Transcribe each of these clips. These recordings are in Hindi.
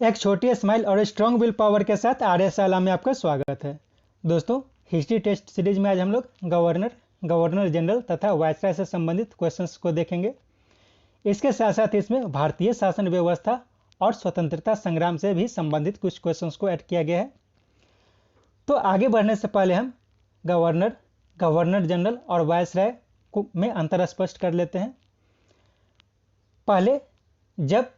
एक छोटी स्माइल और स्ट्रॉन्ग विल पावर के साथ आर्य शाला में आपका स्वागत है। दोस्तों, हिस्ट्री टेस्ट सीरीज में आज हम लोग गवर्नर जनरल तथा वायसराय से संबंधित क्वेश्चंस को देखेंगे। इसके साथ साथ इसमें भारतीय शासन व्यवस्था और स्वतंत्रता संग्राम से भी संबंधित कुछ क्वेश्चंस को ऐड किया गया है। तो आगे बढ़ने से पहले हम गवर्नर जनरल और वायसराय में अंतर स्पष्ट कर लेते हैं। पहले जब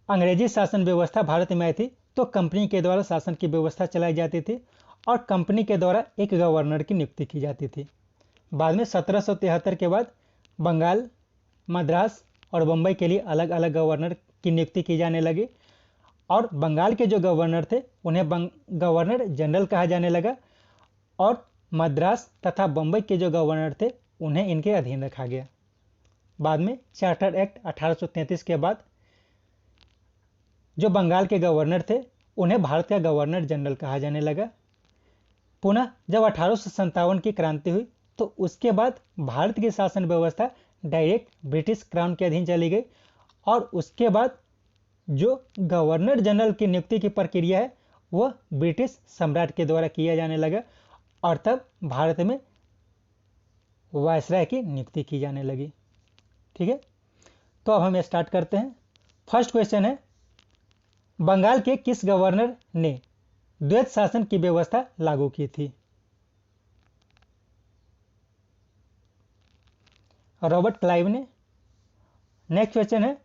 अंग्रेजी शासन व्यवस्था भारत में आई थी तो कंपनी के द्वारा शासन की व्यवस्था चलाई जाती थी और कंपनी के द्वारा एक गवर्नर की नियुक्ति की जाती थी। बाद में 1773 के बाद बंगाल, मद्रास और बम्बई के लिए अलग अलग गवर्नर की नियुक्ति की जाने लगी और बंगाल के जो गवर्नर थे उन्हें गवर्नर जनरल कहा जाने लगा और मद्रास तथा बम्बई के जो गवर्नर थे उन्हें इनके अधीन रखा गया। बाद में चार्टर एक्ट 1833 के बाद जो बंगाल के गवर्नर थे उन्हें भारत का गवर्नर जनरल कहा जाने लगा। पुनः जब 1857 की क्रांति हुई तो उसके बाद भारत की शासन व्यवस्था डायरेक्ट ब्रिटिश क्राउन के अधीन चली गई और उसके बाद जो गवर्नर जनरल की नियुक्ति की प्रक्रिया है वह ब्रिटिश सम्राट के द्वारा किया जाने लगा और तब भारत में वायसराय की नियुक्ति की जाने लगी। ठीक है, तो अब हम स्टार्ट करते हैं। फर्स्ट क्वेश्चन है, बंगाल के किस गवर्नर ने द्वैत शासन की व्यवस्था लागू की थी? रॉबर्ट क्लाइव ने। नेक्स्ट क्वेश्चन है,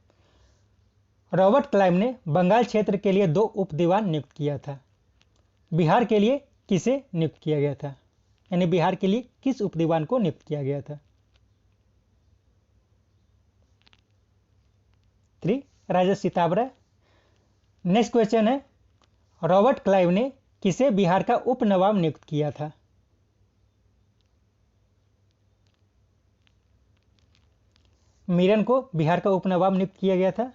रॉबर्ट क्लाइव ने बंगाल क्षेत्र के लिए 2 उप दीवान नियुक्त किया था। बिहार के लिए किसे नियुक्त किया गया था? यानी बिहार के लिए किस उप दीवान को नियुक्त किया गया था? 3 राजा सीताबराय। नेक्स्ट क्वेश्चन है, रॉबर्ट क्लाइव ने किसे बिहार का उप नवाब नियुक्त किया था? मीरन को बिहार का उप नवाब नियुक्त किया गया था।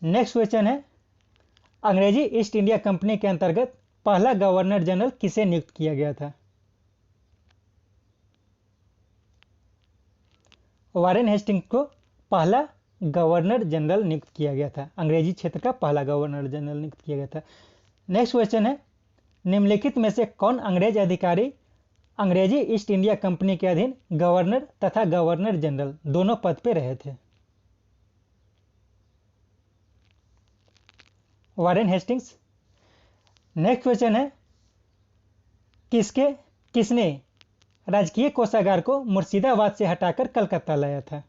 नेक्स्ट क्वेश्चन है, अंग्रेजी ईस्ट इंडिया कंपनी के अंतर्गत पहला गवर्नर जनरल किसे नियुक्त किया गया था? वारेन हेस्टिंग्स को पहला गवर्नर जनरल नियुक्त किया गया था। अंग्रेजी क्षेत्र का पहला गवर्नर जनरल नियुक्त किया गया था। नेक्स्ट क्वेश्चन है, निम्नलिखित में से कौन अंग्रेज अधिकारी अंग्रेजी ईस्ट इंडिया कंपनी के अधीन गवर्नर तथा गवर्नर जनरल दोनों पद पे रहे थे? Warren Hastings. नेक्स्ट क्वेश्चन है, किसने राजकीय कोषागार को मुर्शिदाबाद से हटाकर कलकत्ता लाया था?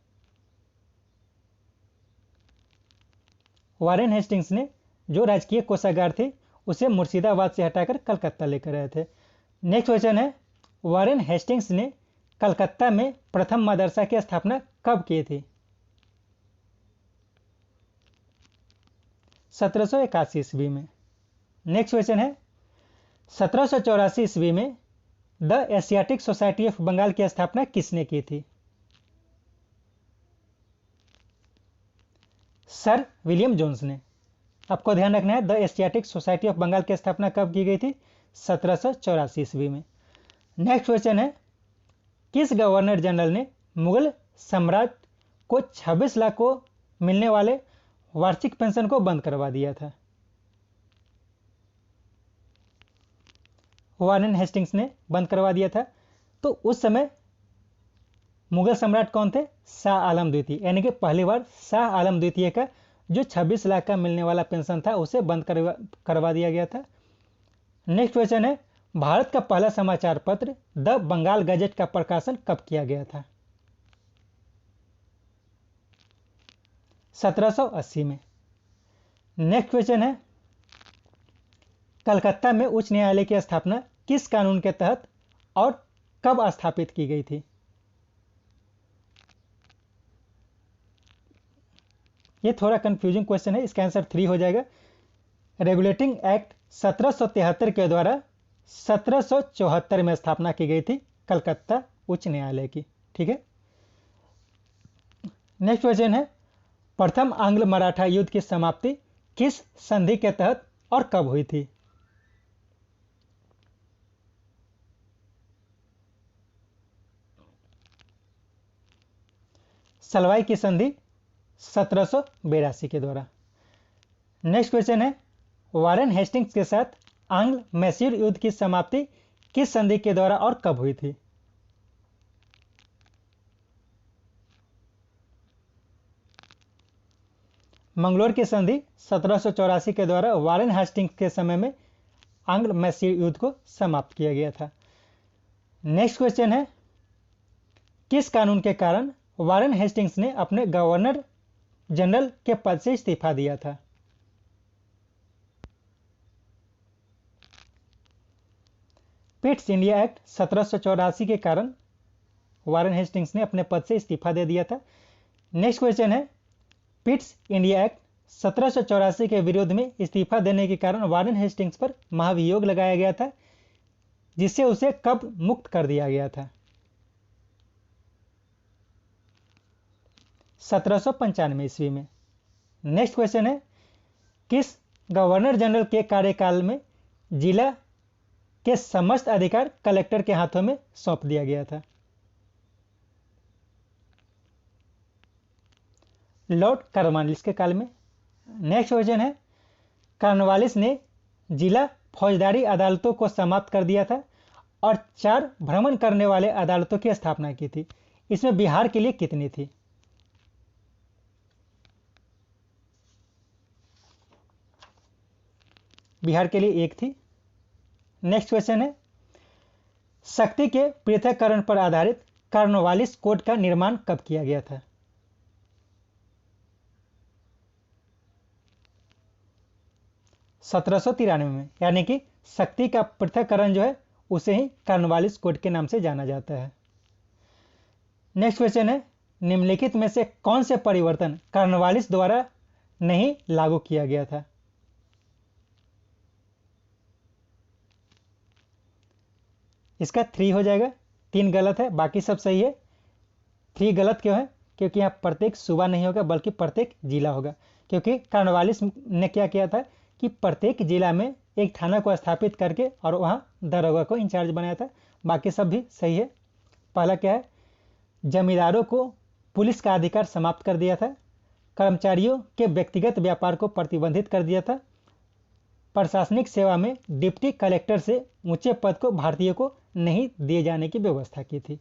वारेन हेस्टिंग्स ने जो राजकीय कोषागार थे उसे मुर्शिदाबाद से हटाकर कलकत्ता लेकर आए थे। नेक्स्ट क्वेश्चन है, वारेन हेस्टिंग्स ने कलकत्ता में प्रथम मदरसा की स्थापना कब की थी? 1781 ईस्वी में। नेक्स्ट क्वेश्चन है, 1784 ईस्वी में the Asiatic society of Bengal की स्थापना किसने की थी? सर विलियम जोन्स ने। आपको ध्यान रखना है, the Asiatic society of Bengal की स्थापना कब की गई थी? 1784 ईस्वी में। नेक्स्ट क्वेश्चन है, किस गवर्नर जनरल ने मुगल सम्राट को 26 लाख को मिलने वाले वार्षिक पेंशन को बंद करवा दिया था? वारेन हेस्टिंग्स ने बंद करवा दिया था। तो उस समय मुगल सम्राट कौन थे? शाह आलम द्वितीय। यानी कि पहली बार शाह आलम द्वितीय का जो 26 लाख का मिलने वाला पेंशन था उसे बंद करवा दिया गया था। नेक्स्ट क्वेश्चन है, भारत का पहला समाचार पत्र द बंगाल गजट का प्रकाशन कब किया गया था? 1780 में। नेक्स्ट क्वेश्चन है, कलकत्ता में उच्च न्यायालय की स्थापना किस कानून के तहत और कब स्थापित की गई थी? ये थोड़ा कंफ्यूजिंग क्वेश्चन है, इसका आंसर 3 हो जाएगा। रेगुलेटिंग एक्ट 1773 के द्वारा 1774 में स्थापना की गई थी कलकत्ता उच्च न्यायालय की। ठीक है। नेक्स्ट क्वेश्चन है, प्रथम आंग्ल मराठा युद्ध की समाप्ति किस संधि के तहत और कब हुई थी? सलवाई की संधि 1782 के द्वारा। नेक्स्ट क्वेश्चन है, वारेन हेस्टिंग्स के साथ आंग्ल मैसूर युद्ध की समाप्ति किस संधि के द्वारा और कब हुई थी? मंगलोर की संधि 1784 के द्वारा वारेन हेस्टिंग्स के समय में आंग्ल मैसूर युद्ध को समाप्त किया गया था। नेक्स्ट क्वेश्चन है, किस कानून के कारण वारेन हेस्टिंग्स ने अपने गवर्नर जनरल के पद से इस्तीफा दिया था? पिट्स इंडिया एक्ट 1784 के कारण वारेन हेस्टिंग्स ने अपने पद से इस्तीफा दे दिया था। नेक्स्ट क्वेश्चन है, पिट्स इंडिया एक्ट 1784 के विरोध में इस्तीफा देने के कारण वारेन हेस्टिंग्स पर महाभियोग लगाया गया था, जिससे उसे कब मुक्त कर दिया गया था? 1795 ईस्वी में। नेक्स्ट क्वेश्चन है, किस गवर्नर जनरल के कार्यकाल में जिला के समस्त अधिकार कलेक्टर के हाथों में सौंप दिया गया था? लॉर्ड कॉर्नवालिस के काल में। नेक्स्ट क्वेश्चन है, कॉर्नवालिस ने जिला फौजदारी अदालतों को समाप्त कर दिया था और 4 भ्रमण करने वाले अदालतों की स्थापना की थी। इसमें बिहार के लिए कितनी थी? बिहार के लिए 1 थी। नेक्स्ट क्वेश्चन है, शक्ति के पृथक्करण पर आधारित कॉर्नवालिस कोड का निर्माण कब किया गया था? 1793 में, यानी कि शक्ति का पृथक्करण जो है उसे ही कॉर्नवालिस कोड के नाम से जाना जाता है। नेक्स्ट क्वेश्चन है, निम्नलिखित में से कौन से परिवर्तन कॉर्नवालिस द्वारा नहीं लागू किया गया था? इसका 3 हो जाएगा, 3 गलत है, बाकी सब सही है। 3 गलत क्यों है? क्योंकि यहाँ प्रत्येक सूबा नहीं होगा बल्कि प्रत्येक जिला होगा, क्योंकि कॉर्नवालिस ने क्या किया था कि प्रत्येक जिला में एक थाना को स्थापित करके और वहाँ दरोगा को इंचार्ज बनाया था। बाकी सब भी सही है। पहला क्या है, जमींदारों को पुलिस का अधिकार समाप्त कर दिया था, कर्मचारियों के व्यक्तिगत व्यापार को प्रतिबंधित कर दिया था, प्रशासनिक सेवा में डिप्टी कलेक्टर से ऊंचे पद को भारतीयों को नहीं दिए जाने की व्यवस्था की थी।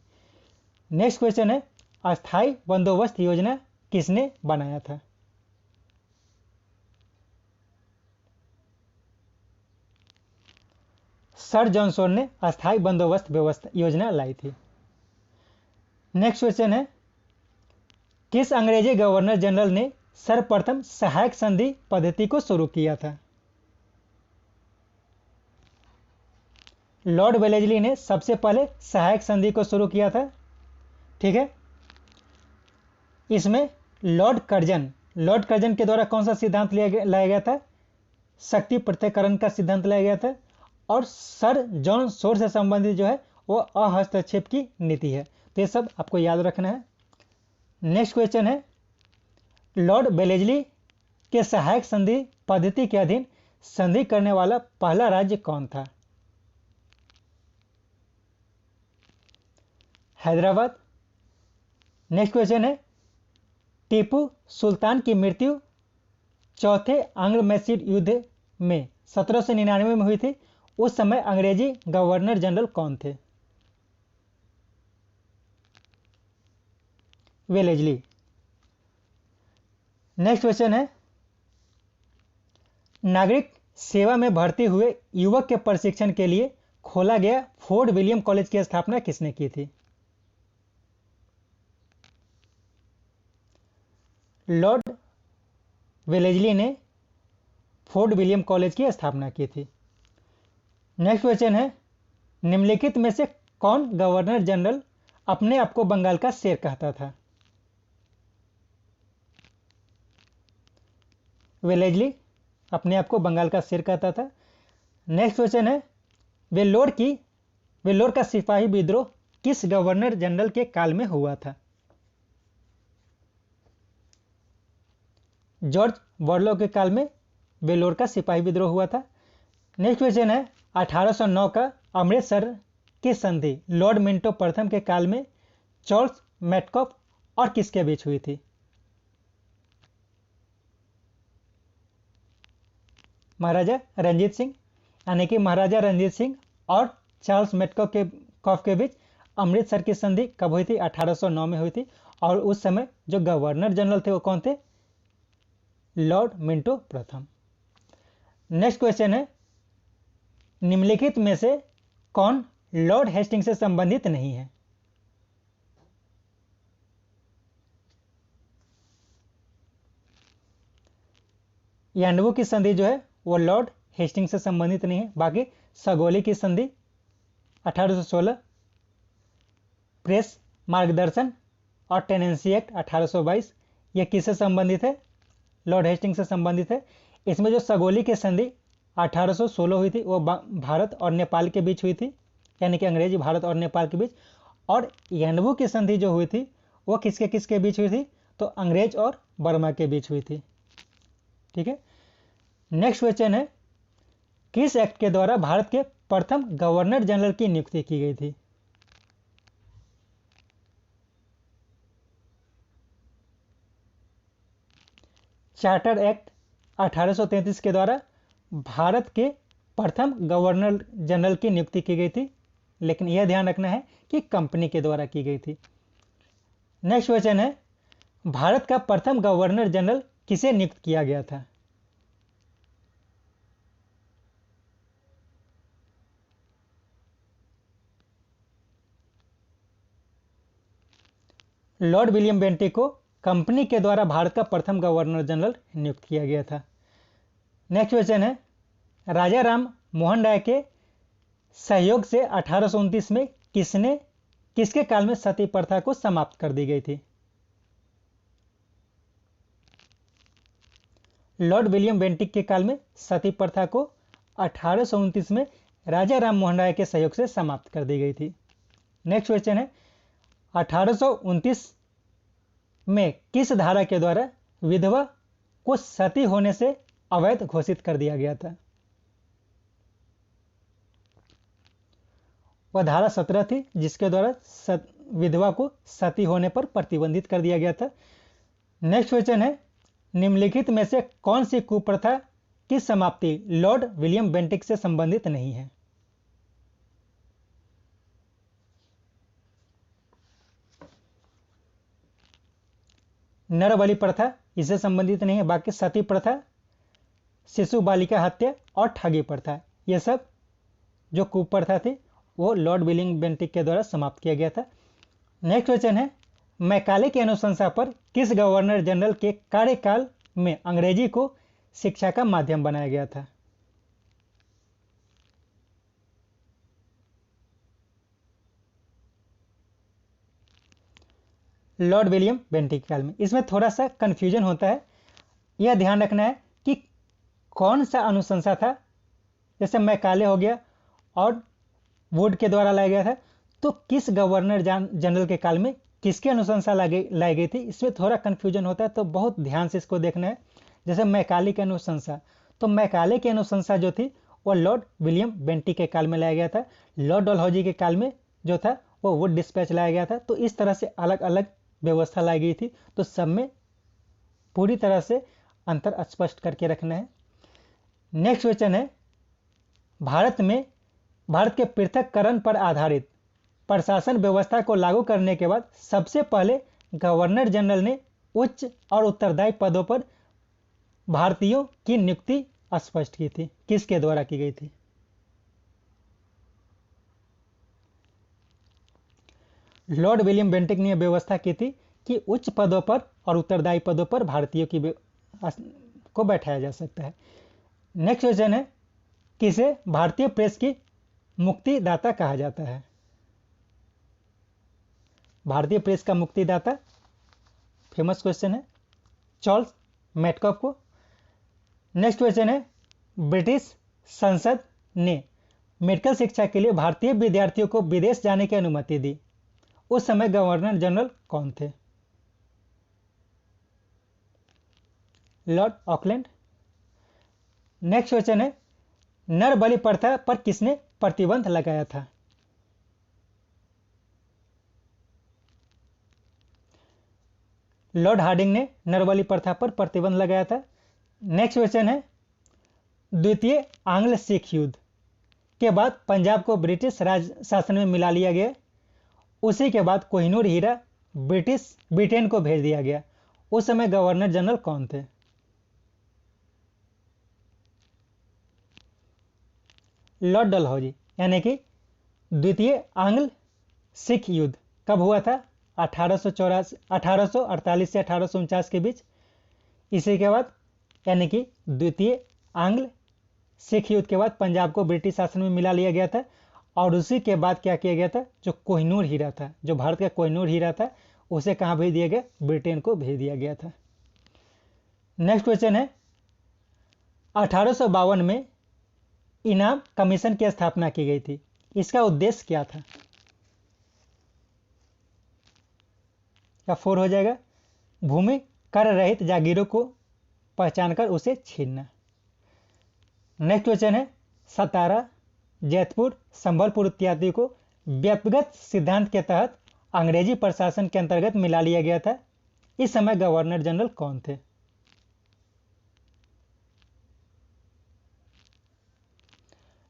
नेक्स्ट क्वेश्चन है, अस्थायी बंदोबस्त योजना किसने बनाया था? सर जॉनसन ने अस्थायी बंदोबस्त व्यवस्था योजना लाई थी। नेक्स्ट क्वेश्चन है, किस अंग्रेजी गवर्नर जनरल ने सर्वप्रथम सहायक संधि पद्धति को शुरू किया था? लॉर्ड वेलेस्ली ने सबसे पहले सहायक संधि को शुरू किया था। ठीक है, इसमें लॉर्ड कर्जन के द्वारा कौन सा सिद्धांत लाया गया था? शक्ति पृथक्करण का सिद्धांत लाया गया था। और सर जॉन शोर से संबंधित जो है वो अहस्तक्षेप की नीति है। तो ये सब आपको याद रखना है। नेक्स्ट क्वेश्चन है, लॉर्ड वेलेस्ली के सहायक संधि पद्धति के अधीन संधि करने वाला पहला राज्य कौन था? हैदराबाद। नेक्स्ट क्वेश्चन है, टीपू सुल्तान की मृत्यु चौथे आंग्ल मैसूर युद्ध में 1799 में हुई थी। उस समय अंग्रेजी गवर्नर जनरल कौन थे? वेलेस्ली। नेक्स्ट क्वेश्चन है, नागरिक सेवा में भर्ती हुए युवक के प्रशिक्षण के लिए खोला गया फोर्ट विलियम कॉलेज की स्थापना किसने की थी? लॉर्ड वेलेस्ली ने फोर्ट विलियम कॉलेज की स्थापना की थी। नेक्स्ट क्वेश्चन है, निम्नलिखित में से कौन गवर्नर जनरल अपने आप को बंगाल का शेर कहता था? वेलेस्ली अपने आप को बंगाल का शेर कहता था। नेक्स्ट क्वेश्चन है, वेल्लोर का सिपाही विद्रोह किस गवर्नर जनरल के काल में हुआ था? जॉर्ज बर्लो के काल में वेल्लोर का सिपाही विद्रोह हुआ था। नेक्स्ट क्वेश्चन है, 1809 का अमृतसर की संधि लॉर्ड मिंटो प्रथम के काल में चार्ल्स मैटकॉफ और किसके बीच हुई थी? महाराजा रंजीत सिंह, यानी कि महाराजा रंजीत सिंह और चार्ल्स मेटकॉफ के बीच अमृतसर की संधि कब हुई थी? 1809 में हुई थी। और उस समय जो गवर्नर जनरल थे वो कौन थे? लॉर्ड मिंटो प्रथम। नेक्स्ट क्वेश्चन है, निम्नलिखित में से कौन लॉर्ड हेस्टिंग से संबंधित नहीं है? यांडबू की संधि जो है वो लॉर्ड हेस्टिंग से संबंधित नहीं है। बाकी सगोली की संधि 1816, प्रेस मार्गदर्शन और टेनेंसी एक्ट 1822 ये किससे संबंधित है? लॉर्ड हेस्टिंग से संबंधित है। इसमें जो सगोली की संधि 1816 हुई थी वो भारत और नेपाल के बीच हुई थी, यानी कि अंग्रेजी भारत और नेपाल के बीच। और यांडबू की संधि जो हुई थी वो किसके किसके बीच हुई थी? तो अंग्रेज और बर्मा के बीच हुई थी। ठीक है। नेक्स्ट क्वेश्चन है, किस एक्ट के द्वारा भारत के प्रथम गवर्नर जनरल की नियुक्ति की गई थी? चार्टर एक्ट 1833 के द्वारा भारत के प्रथम गवर्नर जनरल की नियुक्ति की गई थी, लेकिन यह ध्यान रखना है कि कंपनी के द्वारा की गई थी। नेक्स्ट क्वेश्चन है, भारत का प्रथम गवर्नर जनरल किसे नियुक्त किया गया था? लॉर्ड विलियम बेंटिक को कंपनी के द्वारा भारत का प्रथम गवर्नर जनरल नियुक्त किया गया था। नेक्स्ट क्वेश्चन है, राजा राम मोहन राय के सहयोग से 1829 में किसके काल में सती प्रथा को समाप्त कर दी गई थी? लॉर्ड विलियम बेंटिक के काल में सती प्रथा को 1829 में राजा राम मोहन राय के सहयोग से समाप्त कर दी गई थी। नेक्स्ट क्वेश्चन है, 1829 में किस धारा के द्वारा विधवा को सती होने से अवैध घोषित कर दिया गया था? वह धारा 17 थी जिसके द्वारा विधवा को सती होने पर प्रतिबंधित कर दिया गया था। नेक्स्ट क्वेश्चन है, निम्नलिखित में से कौन सी कुप्रथा की समाप्ति लॉर्ड विलियम बेंटिक से संबंधित नहीं है? नर बलि प्रथा इससे संबंधित नहीं है। बाकी सती प्रथा, शिशु बालिका हत्या और ठगी प्रथा, ये सब जो कुप्रथा थी वो लॉर्ड विलियम बेंटिक के द्वारा समाप्त किया गया था। नेक्स्ट क्वेश्चन है, मैकाले की अनुशंसा पर किस गवर्नर जनरल के कार्यकाल में अंग्रेजी को शिक्षा का माध्यम बनाया गया था? लॉर्ड विलियम बेंटिक काल में। इसमें थोड़ा सा कंफ्यूजन होता है, यह ध्यान रखना है कि कौन सा अनुशंसा था। जैसे मैकाले हो गया और वुड के द्वारा लाया गया था, तो किस गवर्नर जनरल के काल में किसकी अनुशंसा लाई गई थी, इसमें थोड़ा कंफ्यूजन होता है, तो बहुत ध्यान से इसको देखना है। जैसे मैकाले की अनुशंसा, तो मैकाले की अनुशंसा जो थी वो लॉर्ड विलियम बेंटिक के काल में लाया गया था। लॉर्ड डलहौजी के काल में जो था वो वुड डिस्पैच लाया गया था। तो इस तरह से अलग अलग व्यवस्था लाई गई थी, तो सब में पूरी तरह से अंतर स्पष्ट करके रखना है। नेक्स्ट क्वेश्चन है, भारत के पृथक्करण पर आधारित प्रशासन व्यवस्था को लागू करने के बाद सबसे पहले गवर्नर जनरल ने उच्च और उत्तरदायी पदों पर भारतीयों की नियुक्ति स्पष्ट की थी। किसके द्वारा की गई थी? लॉर्ड विलियम बेंटिक ने व्यवस्था की थी कि उच्च पदों पर और उत्तरदायी पदों पर भारतीयों को बैठाया जा सकता है। नेक्स्ट क्वेश्चन है, किसे भारतीय प्रेस की मुक्तिदाता कहा जाता है? भारतीय प्रेस का मुक्तिदाता फेमस क्वेश्चन है, चार्ल्स मेटकॉफ को। नेक्स्ट क्वेश्चन है, ब्रिटिश संसद ने मेडिकल शिक्षा के लिए भारतीय विद्यार्थियों को विदेश जाने की अनुमति दी, उस समय गवर्नर जनरल कौन थे? Lord Auckland. नेक्स्ट क्वेश्चन है, नर बलि प्रथा पर किसने प्रतिबंध लगाया था? लॉर्ड हार्डिंग ने नर बलि प्रथा पर प्रतिबंध लगाया था। नेक्स्ट क्वेश्चन है, द्वितीय आंग्ल सिख युद्ध के बाद पंजाब को ब्रिटिश राज शासन में मिला लिया गया। उसी के बाद कोहिनूर हीरा ब्रिटेन को भेज दिया गया। उस समय गवर्नर जनरल कौन थे? लॉर्ड डलहौजी। यानी कि द्वितीय आंग्ल सिख युद्ध कब हुआ था? 1848 से 1849 के बीच। इसी के बाद यानी कि द्वितीय आंग्ल सिख युद्ध के बाद पंजाब को ब्रिटिश शासन में मिला लिया गया था। और उसी के बाद क्या किया गया था? जो कोहिनूर हीरा था, जो भारत का कोहिनूर हीरा था, उसे कहाँ भेज दिया गया? ब्रिटेन को भेज दिया गया था। नेक्स्ट क्वेश्चन है, 1852 में इनाम कमीशन की स्थापना की गई थी। इसका उद्देश्य क्या था? क्या 4 हो जाएगा? भूमि कर रहित जागीरों को पहचानकर उसे छीनना। नेक्स्ट क्वेश्चन है, सतारा, जैतपुर, संबलपुर इत्यादि को व्यक्तिगत सिद्धांत के तहत अंग्रेजी प्रशासन के अंतर्गत मिला लिया गया था। इस समय गवर्नर जनरल कौन थे?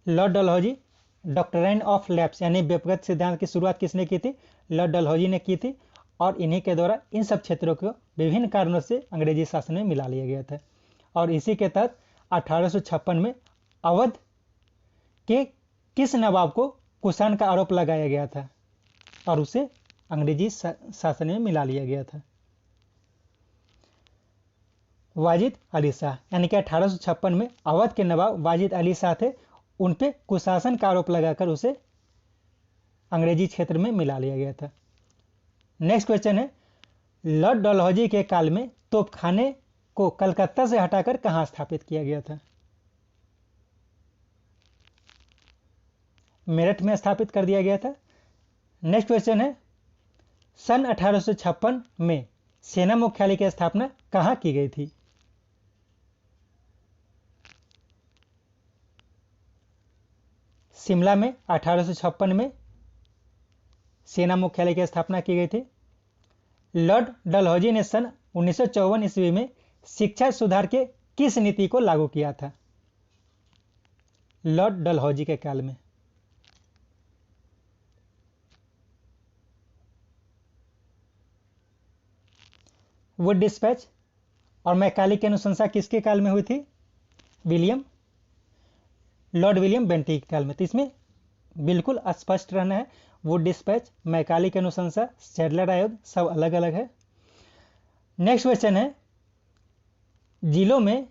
Lord Dalhousie. Doctrine of lapse यानी व्यक्तिगत सिद्धांत की शुरुआत किसने की थी? लॉर्ड डलहौजी ने की थी। और इन्हीं के द्वारा इन सब क्षेत्रों को विभिन्न कारणों से अंग्रेजी शासन में मिला लिया गया था। और इसी के तहत 1856 में अवध के किस नवाब को कुषाण का आरोप लगाया गया था और उसे अंग्रेजी शासन में मिला लिया गया था? वाजिद अली शाह। यानी कि 1856 में अवध के नवाब वाजिद अली शाह थे। उन पे कुशासन का आरोप लगाकर उसे अंग्रेजी क्षेत्र में मिला लिया गया था। नेक्स्ट क्वेश्चन है, लॉर्ड डलहौजी के काल में तोपखाने को कलकत्ता से हटाकर कहां स्थापित किया गया था? मेरठ में स्थापित कर दिया गया था। नेक्स्ट क्वेश्चन है, सन 1856 में सेना मुख्यालय की स्थापना कहां की गई थी? शिमला में 1856 में सेना मुख्यालय की स्थापना की गई थी। लॉर्ड डलहौजी ने सन 1954 ईस्वी में शिक्षा सुधार के किस नीति को लागू किया था? लॉर्ड डलहौजी के काल में। वुड डिस्पैच और मैकाले की अनुशंसा किसके काल में हुई थी? लॉर्ड विलियम बेंटिक के काल में। तो इसमें बिल्कुल स्पष्ट रहना है, वुड डिस्पैच, मैकाले की अनुशंसा, सैडलर आयोग सब अलग अलग है। नेक्स्ट क्वेश्चन है, जिलों में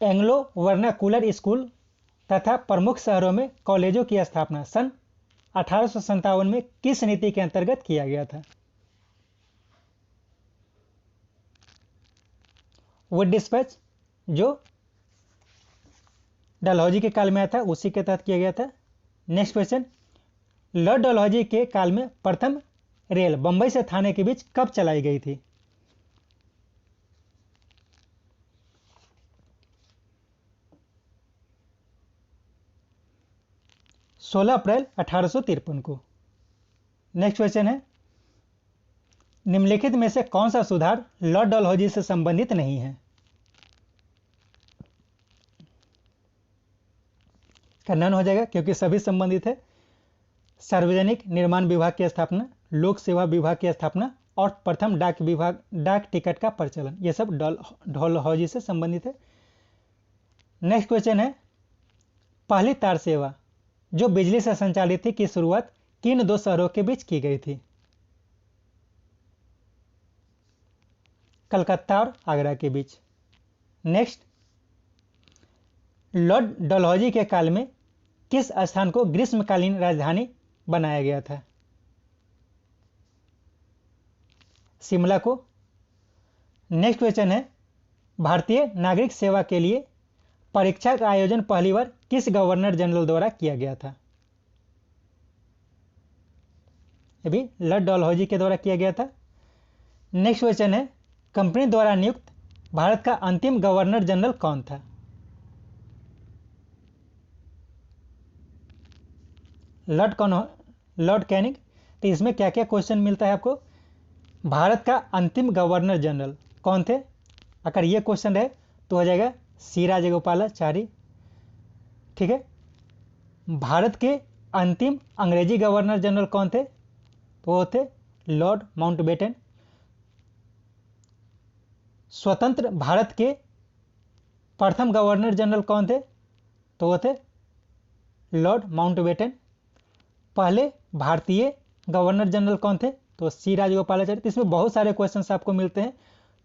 एंग्लो वर्नाकुलर स्कूल तथा प्रमुख शहरों में कॉलेजों की स्थापना सन 1857 में किस नीति के अंतर्गत किया गया था? वुड डिस्पैच जो डलहौजी के काल में आया था उसी के तहत किया गया था। नेक्स्ट क्वेश्चन, लॉर्ड डलहौजी के काल में प्रथम रेल बंबई से थाने के बीच कब चलाई गई थी? अप्रैल 1853 को। नेक्स्ट क्वेश्चन है, निम्नलिखित में से कौन सा सुधार लॉर्ड डलहौजी से संबंधित नहीं है? नन हो जाएगा क्योंकि सभी संबंधित है। सार्वजनिक निर्माण विभाग की स्थापना, लोक सेवा विभाग की स्थापना और प्रथम डाक टिकट का प्रचलन, यह सब डलहौजी से संबंधित है। नेक्स्ट क्वेश्चन है, पहली तार सेवा जो बिजली से संचालित थी की शुरुआत किन दो शहरों के बीच की गई थी? कलकत्ता और आगरा के बीच। नेक्स्ट, लॉर्ड डलहौजी के काल में किस स्थान को ग्रीष्मकालीन राजधानी बनाया गया था? शिमला को। नेक्स्ट क्वेश्चन है, भारतीय नागरिक सेवा के लिए परीक्षा का आयोजन पहली बार किस गवर्नर जनरल द्वारा किया गया था? ये भी लॉर्ड डलहौजी के द्वारा किया गया था। नेक्स्ट क्वेश्चन है, कंपनी द्वारा नियुक्त भारत का अंतिम गवर्नर जनरल कौन था? Lord Canning. तो इसमें क्या क्या क्वेश्चन मिलता है आपको? भारत का अंतिम गवर्नर जनरल कौन थे? अगर ये क्वेश्चन है तो हो जाएगा सी राजगोपालाचारी, ठीक है। भारत के अंतिम अंग्रेजी गवर्नर जनरल कौन थे? तो वो थे लॉर्ड माउंटबेटन। स्वतंत्र भारत के प्रथम गवर्नर जनरल कौन थे? तो वो थे लॉर्ड माउंटबेटन। पहले भारतीय गवर्नर जनरल कौन थे? तो सी राजगोपालाचारी। तो इसमें बहुत सारे क्वेश्चंस आपको मिलते हैं,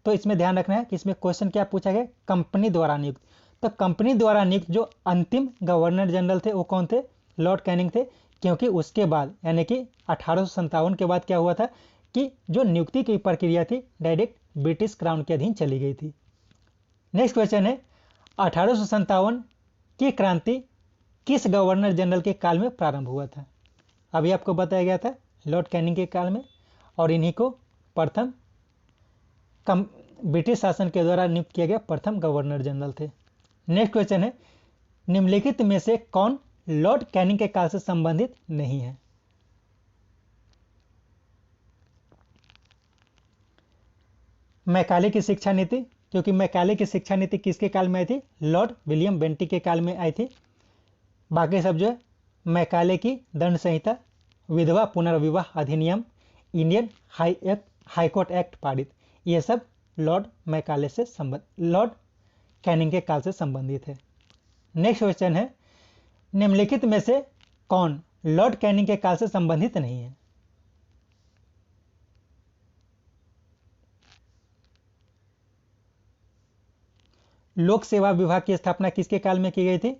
तो इसमें ध्यान रखना है कि इसमें क्वेश्चन क्या पूछा गया, कंपनी द्वारा नियुक्त। तो कंपनी द्वारा नियुक्त जो अंतिम गवर्नर जनरल थे वो कौन थे? लॉर्ड कैनिंग थे। क्योंकि उसके बाद यानी कि 1857 के बाद क्या हुआ था कि जो नियुक्ति की प्रक्रिया थी डायरेक्ट ब्रिटिश क्राउन के अधीन चली गई थी। नेक्स्ट क्वेश्चन है 1857 की क्रांति किस गवर्नर जनरल के काल में प्रारंभ हुआ था? अभी आपको बताया गया था लॉर्ड कैनिंग के काल में, और इन्हीं को प्रथम ब्रिटिश शासन के द्वारा नियुक्त किया गया प्रथम गवर्नर जनरल थे। नेक्स्ट क्वेश्चन है निम्नलिखित में से कौन लॉर्ड कैनिंग के काल से संबंधित नहीं है? मैकाले की शिक्षा नीति, क्योंकि मैकाले की शिक्षा नीति किसके काल में आई थी? लॉर्ड विलियम बेंटिक के काल में आई थी। बाकी सब जो है मैकाले की दंड संहिता, विधवा पुनर्विवाह अधिनियम, इंडियन हाईकोर्ट एक्ट पारित, ये सब लॉर्ड कैनिंग के काल से संबंधित है। नेक्स्ट क्वेश्चन है निम्नलिखित में से कौन लॉर्ड कैनिंग के काल से संबंधित नहीं है? लोक सेवा विभाग की स्थापना किसके काल में की गई थी?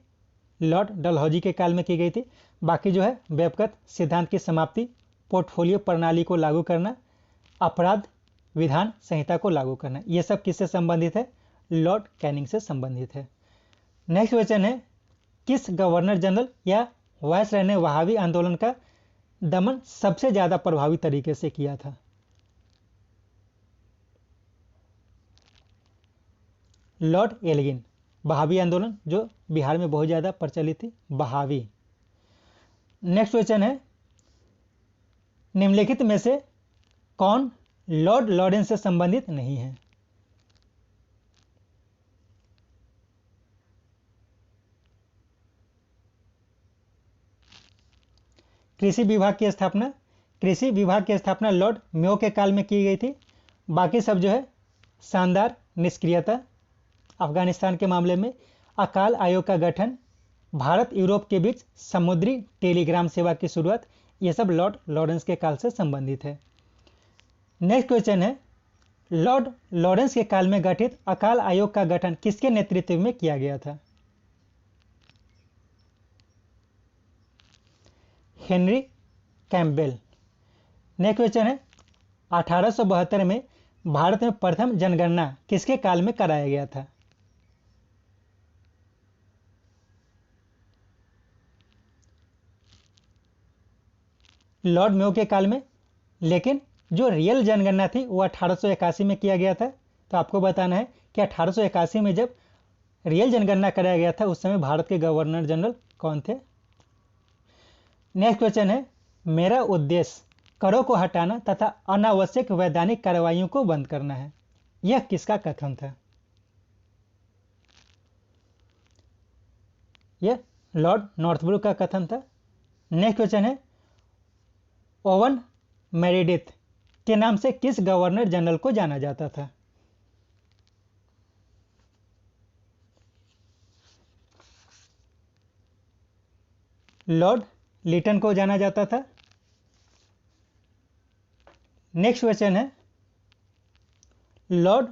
लॉर्ड डलहौजी के काल में की गई थी। बाकी जो है व्यक्तिगत सिद्धांत की समाप्ति, पोर्टफोलियो प्रणाली को लागू करना, अपराध विधान संहिता को लागू करना, ये सब किससे संबंधित है? लॉर्ड कैनिंग से संबंधित है। नेक्स्ट क्वेश्चन है किस गवर्नर जनरल या वायसराय ने वहाबी आंदोलन का दमन सबसे ज्यादा प्रभावी तरीके से किया था? Lord Elgin. बहावी आंदोलन जो बिहार में बहुत ज्यादा प्रचलित थी, बहावी। नेक्स्ट क्वेश्चन है निम्नलिखित में से कौन लॉर्ड लॉरेंस से संबंधित नहीं है? कृषि विभाग की स्थापना, कृषि विभाग की स्थापना लॉर्ड मेयो के काल में की गई थी। बाकी सब जो है शानदार निष्क्रियता, अफगानिस्तान के मामले में अकाल आयोग का गठन, भारत यूरोप के बीच समुद्री टेलीग्राम सेवा की शुरुआत, ये सब लॉर्ड लॉरेंस के काल से संबंधित है। नेक्स्ट क्वेश्चन है लॉर्ड लॉरेंस के काल में गठित अकाल आयोग का गठन किसके नेतृत्व में किया गया था? Henry Campbell. नेक्स्ट क्वेश्चन है 1872 में भारत में प्रथम जनगणना किसके काल में कराया गया था? लॉर्ड मेयो के काल में। लेकिन जो रियल जनगणना थी वो 1881 में किया गया था। तो आपको बताना है कि 1881 में जब रियल जनगणना कराया गया था उस समय भारत के गवर्नर जनरल कौन थे? नेक्स्ट क्वेश्चन है मेरा उद्देश्य करों को हटाना तथा अनावश्यक वैधानिक कार्रवाइयों को बंद करना है, यह किसका कथन था? यह लॉर्ड नॉर्थब्रुक का कथन था। नेक्स्ट क्वेश्चन है ओवन मेरिडिथ के नाम से किस गवर्नर जनरल को जाना जाता था? लॉर्ड लिटन को जाना जाता था। नेक्स्ट क्वेश्चन है लॉर्ड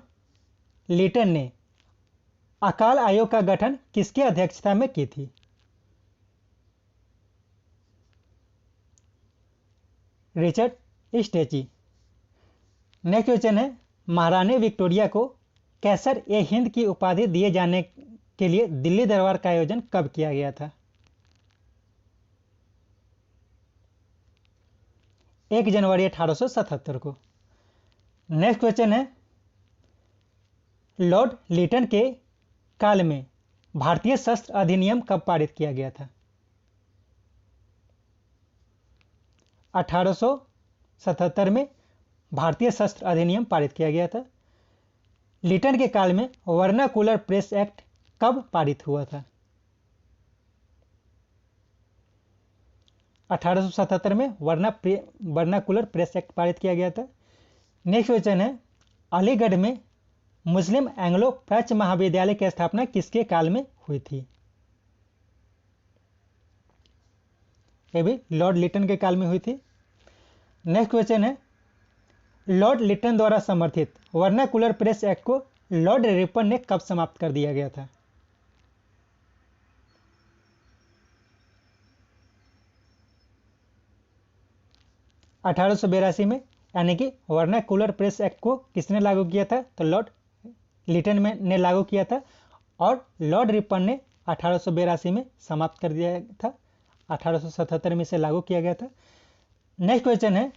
लिटन ने अकाल आयोग का गठन किसकी अध्यक्षता में की थी? रिचर्ड स्टेची। नेक्स्ट क्वेश्चन है महारानी विक्टोरिया को कैसर ए हिंद की उपाधि दिए जाने के लिए दिल्ली दरबार का आयोजन कब किया गया था? 1 जनवरी 1877 को। नेक्स्ट क्वेश्चन है लॉर्ड लिटन के काल में भारतीय शस्त्र अधिनियम कब पारित किया गया था? 1877 में भारतीय शस्त्र अधिनियम पारित किया गया था। लिटन के काल में वर्नाकुलर प्रेस एक्ट कब पारित हुआ था? 1877 में वर्नाकुलर प्रेस एक्ट पारित किया गया था। नेक्स्ट क्वेश्चन है, अलीगढ़ में मुस्लिम एंग्लो प्राच्य महाविद्यालय की स्थापना किसके काल में हुई थी? ये भी लॉर्ड लिटन के काल में हुई थी। नेक्स्ट क्वेश्चन है, लॉर्ड लिटन द्वारा समर्थित वर्नाकुलर प्रेस एक्ट को लॉर्ड रिपन ने कब समाप्त कर दिया गया था? (1882) में, यानी कि वर्नाकुलर प्रेस एक्ट को किसने लागू किया था? तो लॉर्ड लिटन ने लागू किया था, और लॉर्ड रिपन ने 1882 में समाप्त कर दिया था। 1877 में इसे लागू किया गया था। नेक्स्ट क्वेश्चन है,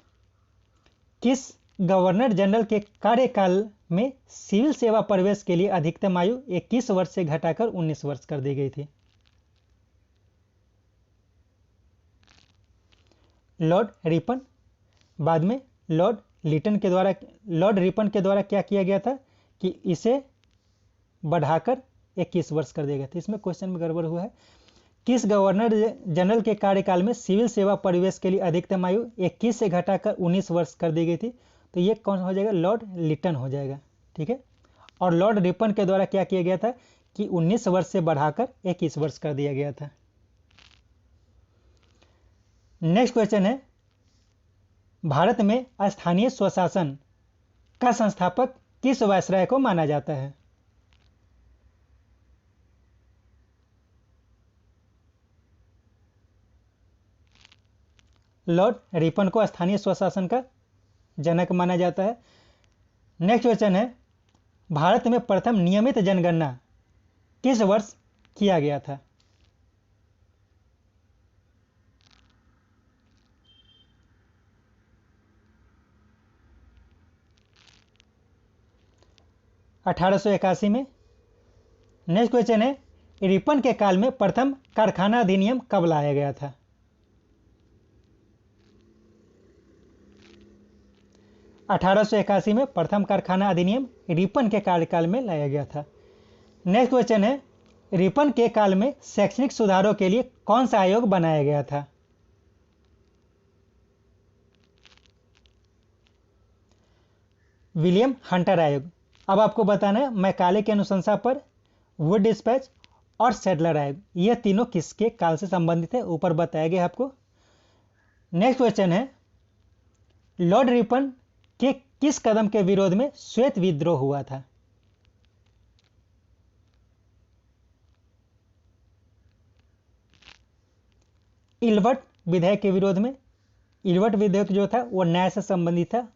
किस गवर्नर जनरल के कार्यकाल में सिविल सेवा प्रवेश के लिए अधिकतम आयु 21 वर्ष से घटाकर 19 वर्ष कर दी गई थी? Lord Ripon. बाद में लॉर्ड रिपन के द्वारा क्या किया गया था कि इसे बढ़ाकर 21 वर्ष कर दिया गया था। इसमें क्वेश्चन में गड़बड़ हुआ है। किस गवर्नर जनरल के कार्यकाल में सिविल सेवा प्रवेश के लिए अधिकतम आयु 21 से घटाकर 19 वर्ष कर दी गई थी? तो ये कौन हो जाएगा? लॉर्ड लिटन हो जाएगा। ठीक है। और लॉर्ड रिपन के द्वारा क्या किया गया था कि 19 वर्ष से बढ़ाकर 21 वर्ष कर दिया गया था। नेक्स्ट क्वेश्चन है, भारत में स्थानीय स्वशासन का संस्थापक किस वायसराय को माना जाता है? लॉर्ड रिपन को स्थानीय स्वशासन का जनक माना जाता है। नेक्स्ट क्वेश्चन है, भारत में प्रथम नियमित जनगणना किस वर्ष किया गया था? (1881) में। नेक्स्ट क्वेश्चन है, रिपन के काल में प्रथम कारखाना अधिनियम कब लाया गया था? (1881) में प्रथम कारखाना अधिनियम रिपन के कार्यकाल में लाया गया था। नेक्स्ट क्वेश्चन है, रिपन के काल में शैक्षणिक सुधारों के लिए कौन सा आयोग बनाया गया था? विलियम हंटर आयोग। अब आपको बताना है, मैकाले की अनुशंसा पर, वुड डिस्पैच और सैडलर आयोग, ये तीनों किसके काल से संबंधित है? ऊपर बताया गया आपको। नेक्स्ट क्वेश्चन है, लॉर्ड रिपन के किस कदम के विरोध में श्वेत विद्रोह हुआ था? इल्बर्ट विधेयक के विरोध में। इल्बर्ट विधेयक जो था वो न्याय से संबंधित था।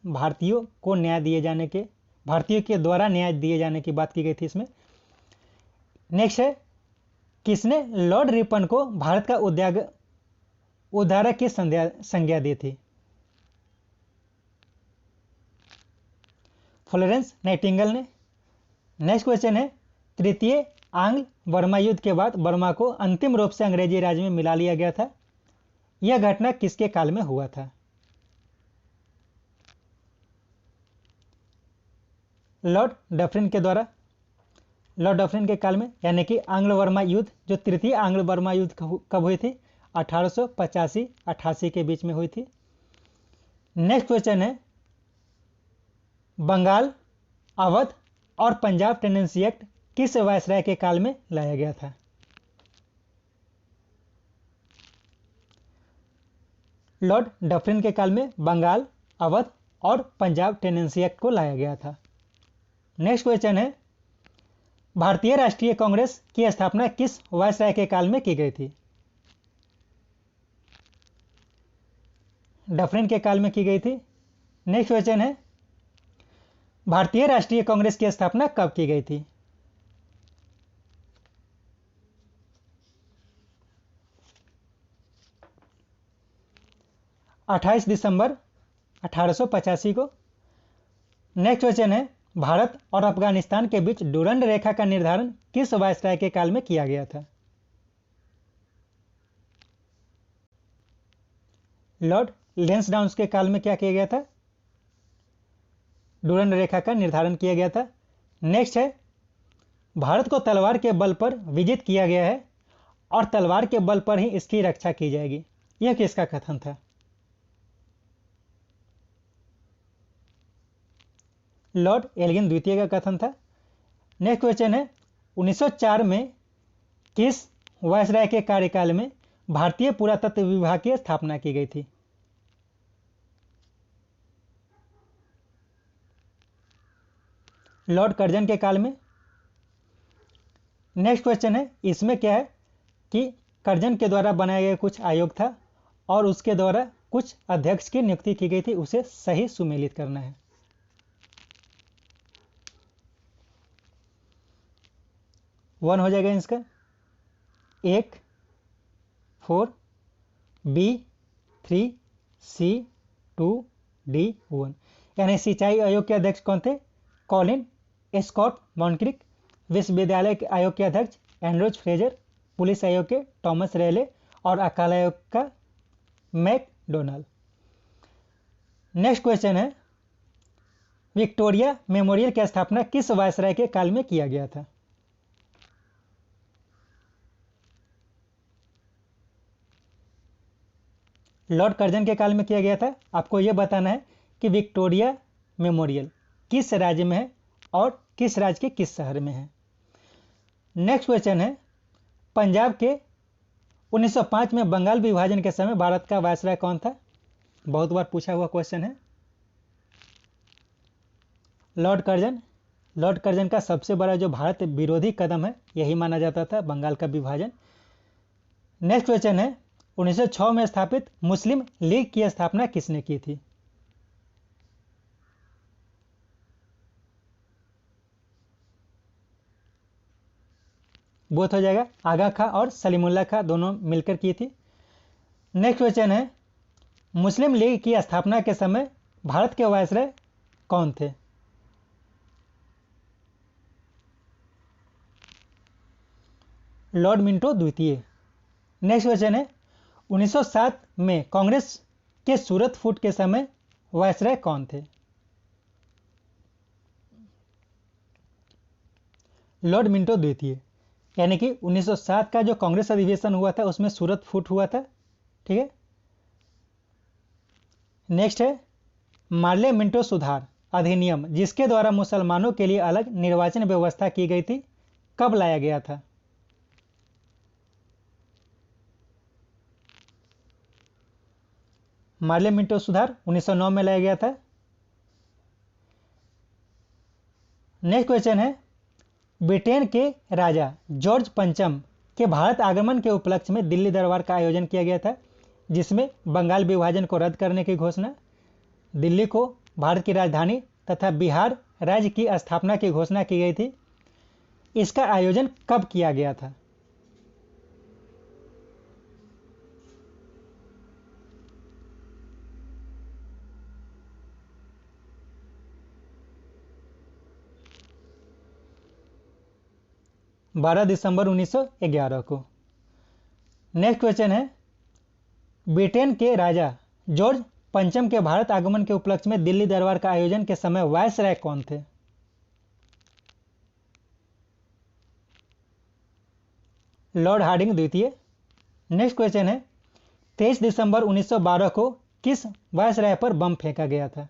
भारतीयों के द्वारा न्याय दिए जाने की बात की गई थी इसमें। नेक्स्ट है, किसने लॉर्ड रिपन को भारत का उद्धारक की संज्ञा दी थी? फ्लोरेंस नाइटिंगेल ने। नेक्स्ट क्वेश्चन है, तृतीय आंग्ल बर्मा युद्ध के बाद बर्मा को अंतिम रूप से अंग्रेजी राज में मिला लिया गया था। यह घटना किसके काल में हुआ था? लॉर्ड डफरिन के द्वारा। लॉर्ड डफरिन के काल में, यानी कि आंग्ल बर्मा युद्ध, जो तृतीय आंग्ल बर्मा युद्ध कब हुई थी? 1885-88 के बीच में हुई थी। नेक्स्ट क्वेश्चन है, बंगाल, अवध और पंजाब टेनेंसी एक्ट किस वायसराय के काल में लाया गया था? लॉर्ड डफरिन के काल में बंगाल, अवध और पंजाब टेनेंसी एक्ट को लाया गया था। नेक्स्ट क्वेश्चन है, भारतीय राष्ट्रीय कांग्रेस की स्थापना किस वायसराय के काल में की गई थी? डफरिन के काल में की गई थी। नेक्स्ट क्वेश्चन है, भारतीय राष्ट्रीय कांग्रेस की स्थापना कब की गई थी? (28 दिसंबर 1885 को। नेक्स्ट क्वेश्चन है, भारत और अफगानिस्तान के बीच डुरंड रेखा का निर्धारण किस वायसराय के काल में किया गया था? लॉर्ड लेंसडाउन के काल में क्या किया गया था? डुरंड रेखा का निर्धारण किया गया था। नेक्स्ट है, भारत को तलवार के बल पर विजित किया गया है और तलवार के बल पर ही इसकी रक्षा की जाएगी। यह किसका कथन था? लॉर्ड एल्गिन द्वितीय का कथन था। नेक्स्ट क्वेश्चन है 1904 में किस वायसराय के कार्यकाल में भारतीय पुरातत्व विभाग की स्थापना की गई थी? लॉर्ड कर्जन के काल में। नेक्स्ट क्वेश्चन है इसमें क्या है कि कर्जन के द्वारा बनाया गया कुछ आयोग था और उसके द्वारा कुछ अध्यक्ष की नियुक्ति की गई थी, उसे सही सुमेलित करना है। वन हो जाएगा इसका 1, 4, B 3, C 2, D 1। यानी सिंचाई आयोग के अध्यक्ष कौन थे? Colin Scott Moncrieff. विश्वविद्यालय के आयोग के अध्यक्ष एंड्रोज फ्रेजर। पुलिस आयोग के टॉमस रेले और अकाल आयोग का मैकडोनाल्ड। नेक्स्ट क्वेश्चन है विक्टोरिया मेमोरियल की स्थापना किस वायसराय के काल में किया गया था? लॉर्ड कर्जन के काल में किया गया था। आपको यह बताना है कि विक्टोरिया मेमोरियल किस राज्य में है और किस राज्य के किस शहर में है। नेक्स्ट क्वेश्चन है पंजाब के 1905 में बंगाल विभाजन के समय भारत का वायसराय कौन था? बहुत बार पूछा हुआ क्वेश्चन है। Lord Curzon. लॉर्ड कर्जन का सबसे बड़ा जो भारत विरोधी कदम है यही माना जाता था बंगाल का विभाजन। नेक्स्ट क्वेश्चन है 1906 में स्थापित मुस्लिम लीग की स्थापना किसने की थी? बोथ हो जाएगा, आगा खां और सलीमुल्लाह खां दोनों मिलकर की थी। नेक्स्ट क्वेश्चन है मुस्लिम लीग की स्थापना के समय भारत के वायसराय कौन थे? लॉर्ड मिंटो द्वितीय। नेक्स्ट क्वेश्चन है 1907 में कांग्रेस के सूरत फूट के समय वायसराय कौन थे? लॉर्ड मिंटो द्वितीय। यानी कि 1907 का जो कांग्रेस अधिवेशन हुआ था उसमें सूरत फूट हुआ था। ठीक है। नेक्स्ट है मार्ले मिंटो सुधार अधिनियम जिसके द्वारा मुसलमानों के लिए अलग निर्वाचन व्यवस्था की गई थी, कब लाया गया था? मार्ले मिंटो सुधार 1909 में लाया गया था। नेक्स्ट क्वेश्चन है ब्रिटेन के राजा जॉर्ज पंचम के भारत आगमन के उपलक्ष्य में दिल्ली दरबार का आयोजन किया गया था जिसमें बंगाल विभाजन को रद्द करने की घोषणा, दिल्ली को भारत की राजधानी तथा बिहार राज्य की स्थापना की घोषणा की गई थी। इसका आयोजन कब किया गया था? दिसंबर 1911 को। नेक्स्ट क्वेश्चन है ब्रिटेन के राजा जॉर्ज पंचम के भारत आगमन के उपलक्ष्य में दिल्ली दरबार का आयोजन के समय वायसराय कौन थे? लॉर्ड हार्डिंग द्वितीय। नेक्स्ट क्वेश्चन है 23 दिसंबर 1912 को किस वायसराय पर बम फेंका गया था?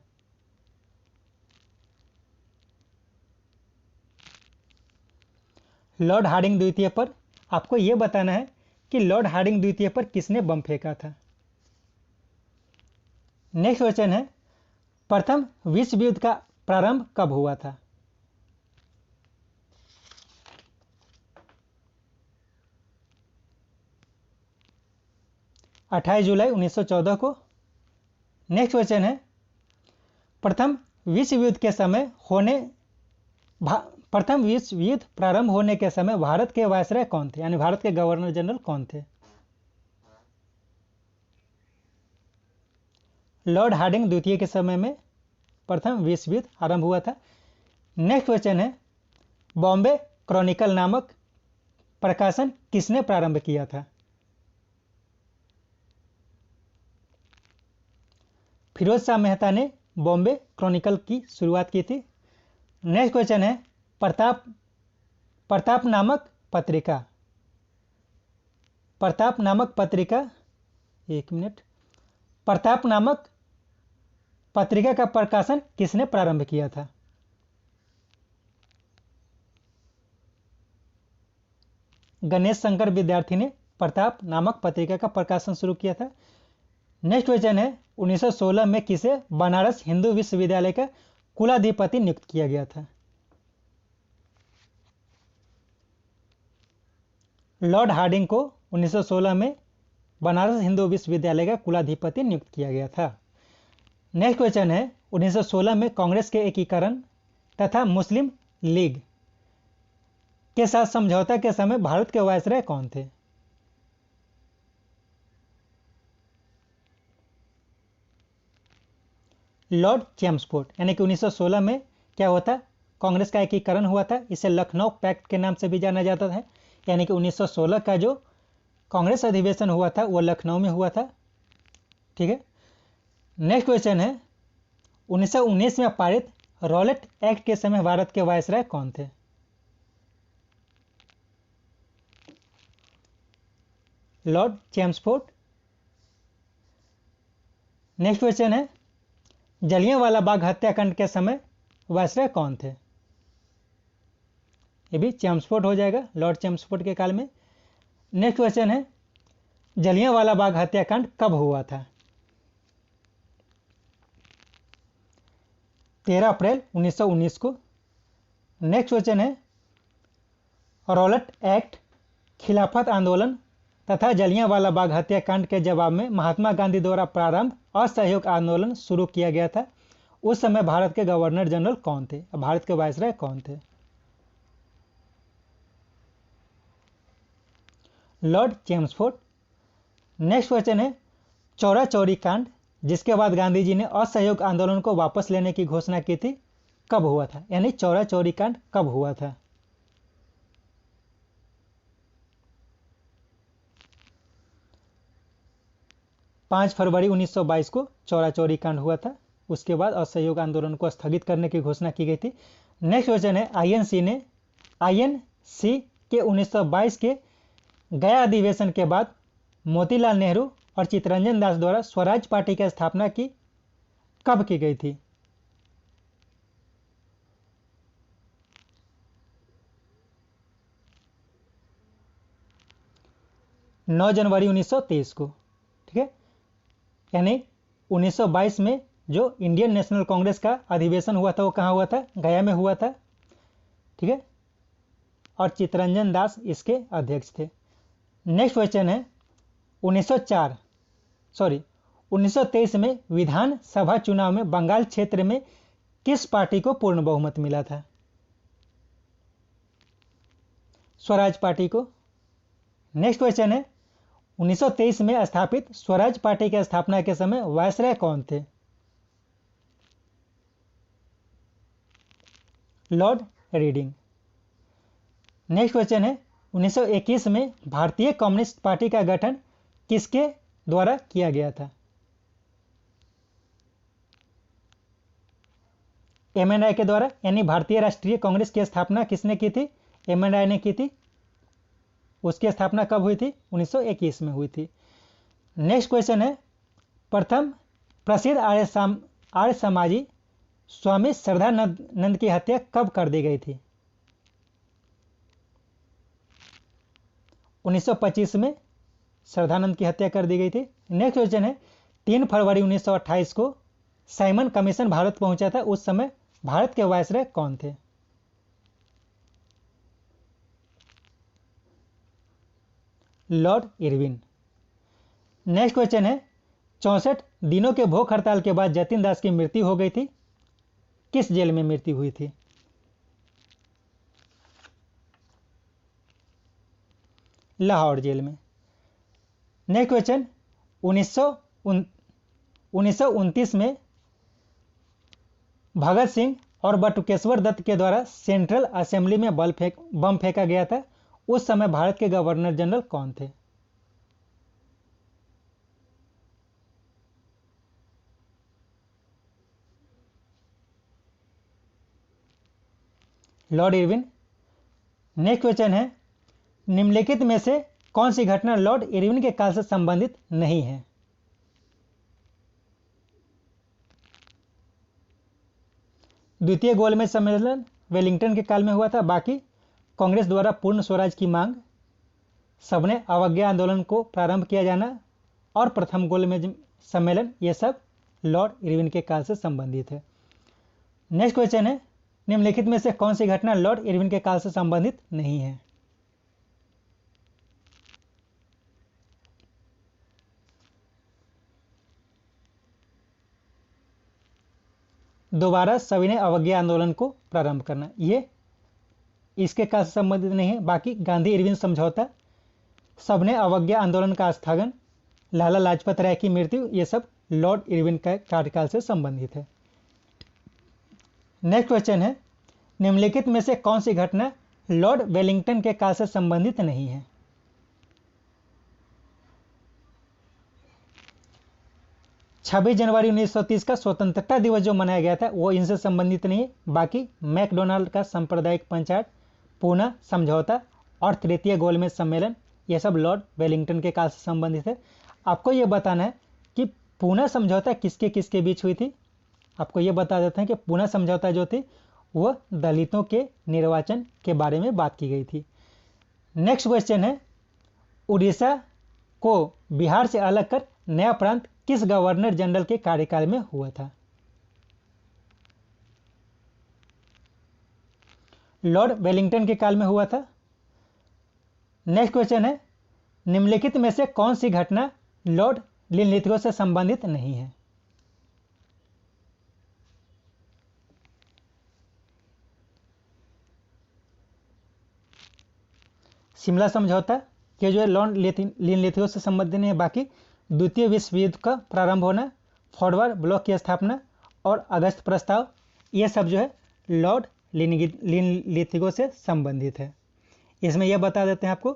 लॉर्ड हार्डिंग द्वितीय पर। आपको यह बताना है कि लॉर्ड हार्डिंग द्वितीय पर किसने बम फेंका था। नेक्स्ट क्वेश्चन है प्रथम विश्व युद्ध का प्रारंभ कब हुआ था? जुलाई 1914 को। नेक्स्ट क्वेश्चन है प्रथम विश्व युद्ध के समय प्रथम विश्व युद्ध प्रारंभ होने के समय भारत के वायसराय कौन थे, यानी भारत के गवर्नर जनरल कौन थे? लॉर्ड हार्डिंग द्वितीय के समय में प्रथम विश्व युद्ध आरंभ हुआ था। नेक्स्ट क्वेश्चन है बॉम्बे क्रॉनिकल नामक प्रकाशन किसने प्रारंभ किया था? फिरोज शाह मेहता ने बॉम्बे क्रॉनिकल की शुरुआत की थी। नेक्स्ट क्वेश्चन है प्रताप नामक पत्रिका एक मिनट। प्रताप नामक पत्रिका का प्रकाशन किसने प्रारंभ किया था? गणेश शंकर विद्यार्थी ने प्रताप नामक पत्रिका का प्रकाशन शुरू किया था। नेक्स्ट क्वेश्चन है 1916 में किसे बनारस हिंदू विश्वविद्यालय का कुलाधिपति नियुक्त किया गया था? लॉर्ड हार्डिंग को 1916 में बनारस हिंदू विश्वविद्यालय का कुलाधिपति नियुक्त किया गया था। नेक्स्ट क्वेश्चन है 1916 में कांग्रेस के एकीकरण तथा मुस्लिम लीग के साथ समझौता के समय भारत के वायसराय कौन थे? Lord Chelmsford. यानी कि 1916 में क्या हुआ था? कांग्रेस का एकीकरण हुआ था। इसे लखनऊ पैक्ट के नाम से भी जाना जाता है। यानी कि 1916 का जो कांग्रेस अधिवेशन हुआ था वो लखनऊ में हुआ था। ठीक है। नेक्स्ट क्वेश्चन है 1919 में पारित रॉलेट एक्ट के समय भारत के वायसराय कौन थे? Lord Chelmsford. नेक्स्ट क्वेश्चन है जलियांवाला बाग हत्याकांड के समय वायसराय कौन थे? ये भी चेम्सफोर्ड हो जाएगा, लॉर्ड चेम्सफोर्ड के काल में। नेक्स्ट क्वेश्चन है जलियांवाला बाग हत्याकांड कब हुआ था? 13 अप्रैल 1919 को। नेक्स्ट क्वेश्चन है रॉलेट एक्ट, खिलाफत आंदोलन तथा जलियांवाला बाग हत्याकांड के जवाब में महात्मा गांधी द्वारा प्रारंभ असहयोग आंदोलन शुरू किया गया था। उस समय भारत के गवर्नर जनरल कौन थे? भारत के वायसराय कौन थे? Lord Chelmsford. नेक्स्ट क्वेश्चन है चौरा चौरी कांड, जिसके बाद गांधी जी ने असहयोग आंदोलन को वापस लेने की घोषणा की थी, कब हुआ था? यानी चौरा चौरी कांड कब हुआ था? 5 फरवरी 1922 को चौरा चौरी कांड हुआ था। उसके बाद असहयोग आंदोलन को स्थगित करने की घोषणा की गई थी। नेक्स्ट क्वेश्चन है आईएनसी के 1922 के गया अधिवेशन के बाद मोतीलाल नेहरू और चित्तरंजन दास द्वारा स्वराज पार्टी की स्थापना कब की गई थी? 9 जनवरी 1923 को। ठीक है। यानी 1922 में जो इंडियन नेशनल कांग्रेस का अधिवेशन हुआ था वो कहाँ हुआ था? गया में हुआ था। ठीक है। और चित्तरंजन दास इसके अध्यक्ष थे। नेक्स्ट क्वेश्चन है 1923 में विधानसभा चुनाव में बंगाल क्षेत्र में किस पार्टी को पूर्ण बहुमत मिला था? स्वराज पार्टी को। नेक्स्ट क्वेश्चन है 1923 में स्थापित स्वराज पार्टी की स्थापना के समय वायसराय कौन थे? Lord reading. नेक्स्ट क्वेश्चन है 1921 में भारतीय कम्युनिस्ट पार्टी का गठन किसके द्वारा किया गया था? एमएनआई के द्वारा। यानी भारतीय राष्ट्रीय कांग्रेस की स्थापना किसने की थी? एमएनआई ने की थी। उसकी स्थापना कब हुई थी? 1921 में हुई थी। नेक्स्ट क्वेश्चन है प्रथम प्रसिद्ध आर्य समाजी स्वामी श्रद्धानंद की हत्या कब कर दी गई थी? 1925 में श्रद्धानंद की हत्या कर दी गई थी। नेक्स्ट क्वेश्चन है 3 फरवरी 1928 को साइमन कमीशन भारत पहुंचा था। उस समय भारत के वायसराय कौन थे? Lord Irwin. नेक्स्ट क्वेश्चन है 64 दिनों के भूख हड़ताल के बाद जतिन दास की मृत्यु हो गई थी। किस जेल में मृत्यु हुई थी? लाहौर जेल में। नेक्स्ट क्वेश्चन 1929 में भगत सिंह और बटुकेश्वर दत्त के द्वारा सेंट्रल असेंबली में बम फेंका गया था। उस समय भारत के गवर्नर जनरल कौन थे? Lord Irwin. नेक्स्ट क्वेश्चन है निम्नलिखित में से कौन सी घटना लॉर्ड इरविन के काल से संबंधित नहीं है? द्वितीय गोलमेज सम्मेलन वेलिंगटन के काल में हुआ था। बाकी कांग्रेस द्वारा पूर्ण स्वराज की मांग, सबने अवज्ञा आंदोलन को प्रारंभ किया जाना और प्रथम गोलमेज सम्मेलन, ये सब लॉर्ड इरविन के काल से संबंधित है। नेक्स्ट क्वेश्चन है, निम्नलिखित में से कौन सी घटना लॉर्ड इरविन के काल से संबंधित नहीं है? दोबारा सविनय अवज्ञा आंदोलन को प्रारंभ करना, ये इसके काल से संबंधित नहीं है। बाकी गांधी इरविन समझौता, सबने अवज्ञा आंदोलन का स्थगन, लाला लाजपत राय की मृत्यु, ये सब लॉर्ड इरविन का कार्यकाल से संबंधित है। नेक्स्ट क्वेश्चन है, निम्नलिखित में से कौन सी घटना लॉर्ड वेलिंगटन के काल से संबंधित नहीं है? 26 जनवरी 1930 का स्वतंत्रता दिवस जो मनाया गया था वो इनसे संबंधित नहीं है। बाकी मैकडोनाल्ड का सांप्रदायिक पंचायत, पूना समझौता और तृतीय गोलमेज सम्मेलन, ये सब लॉर्ड वेलिंगटन के काल से संबंधित है। आपको ये बताना है कि पूना समझौता किसके किसके बीच हुई थी। आपको ये बता देते हैं कि पूना समझौता जो थी वह दलितों के निर्वाचन के बारे में बात की गई थी। नेक्स्ट क्वेश्चन है, उड़ीसा को बिहार से अलग कर नया प्रांत किस गवर्नर जनरल के कार्यकाल में हुआ था? लॉर्ड वेलिंगटन के काल में हुआ था। नेक्स्ट क्वेश्चन है, निम्नलिखित में से कौन सी घटना लॉर्ड लिनलिथगो से संबंधित नहीं है? शिमला समझौता, ये जो है लॉर्ड लिनलिथगो से संबंधित नहीं है। बाकी द्वितीय विश्व युद्ध का प्रारंभ होना, फॉरवर्ड ब्लॉक की स्थापना और अगस्त प्रस्ताव, ये सब जो है लॉर्ड लिनलिथगो से संबंधित है। इसमें यह बता देते हैं आपको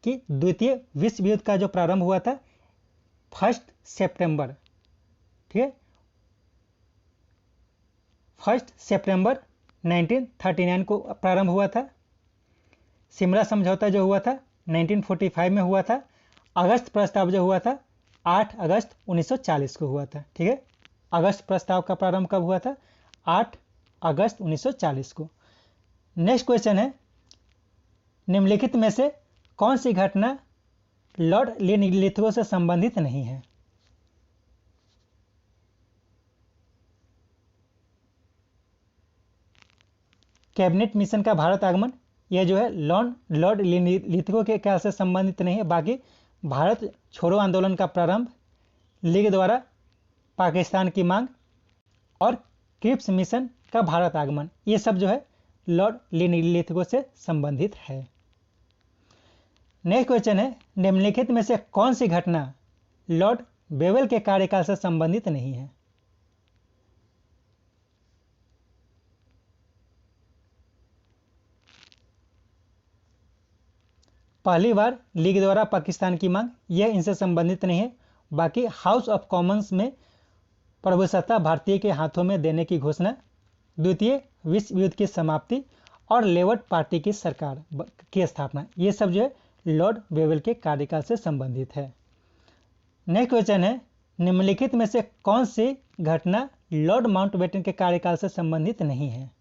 कि द्वितीय विश्व युद्ध का जो प्रारंभ हुआ था 1 सितंबर, ठीक है, 1 सितंबर 1939 को प्रारंभ हुआ था। शिमला समझौता जो हुआ था 1945 में हुआ था। अगस्त प्रस्ताव जो हुआ था 8 अगस्त 1940 को हुआ था। ठीक है, अगस्त प्रस्ताव का प्रारंभ कब हुआ था? 8 अगस्त 1940 को। नेक्स्ट क्वेश्चन है, निम्नलिखित में से कौन सी घटना लॉर्ड लिनलिथगो से संबंधित नहीं है? कैबिनेट मिशन का भारत आगमन, यह जो है लॉर्ड लिनलिथगो के काल से संबंधित नहीं है। बाकी भारत छोड़ो आंदोलन का प्रारंभ, लीग द्वारा पाकिस्तान की मांग और क्रिप्स मिशन का भारत आगमन, ये सब जो है लॉर्ड लिनलिथगो से संबंधित है। नेक्स्ट क्वेश्चन है, निम्नलिखित में से कौन सी घटना लॉर्ड बेवेल के कार्यकाल से संबंधित नहीं है? पहली बार लीग द्वारा पाकिस्तान की मांग, यह इनसे संबंधित नहीं है। बाकी हाउस ऑफ कॉमन्स में प्रभुसत्ता भारतीय के हाथों में देने की घोषणा, द्वितीय विश्व युद्ध की समाप्ति और लेबर पार्टी की सरकार की स्थापना, ये सब जो है लॉर्ड बेवेल के कार्यकाल से संबंधित है। नेक्स्ट क्वेश्चन है, निम्नलिखित में से कौन सी घटना लॉर्ड माउंटबेटन के कार्यकाल से संबंधित नहीं है?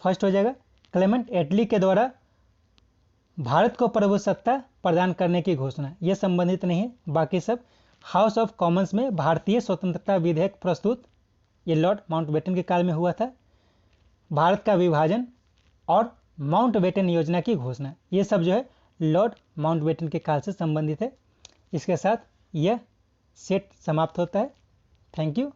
फर्स्ट हो जाएगा क्लेमेंट एटली के द्वारा भारत को प्रभुसत्ता प्रदान करने की घोषणा, यह संबंधित नहीं है। बाकी सब हाउस ऑफ कॉमन्स में भारतीय स्वतंत्रता विधेयक प्रस्तुत, यह लॉर्ड माउंटबेटन के काल में हुआ था। भारत का विभाजन और माउंटबेटन योजना की घोषणा, ये सब जो है लॉर्ड माउंटबेटन के काल से संबंधित है। इसके साथ यह सेट समाप्त होता है। Thank you.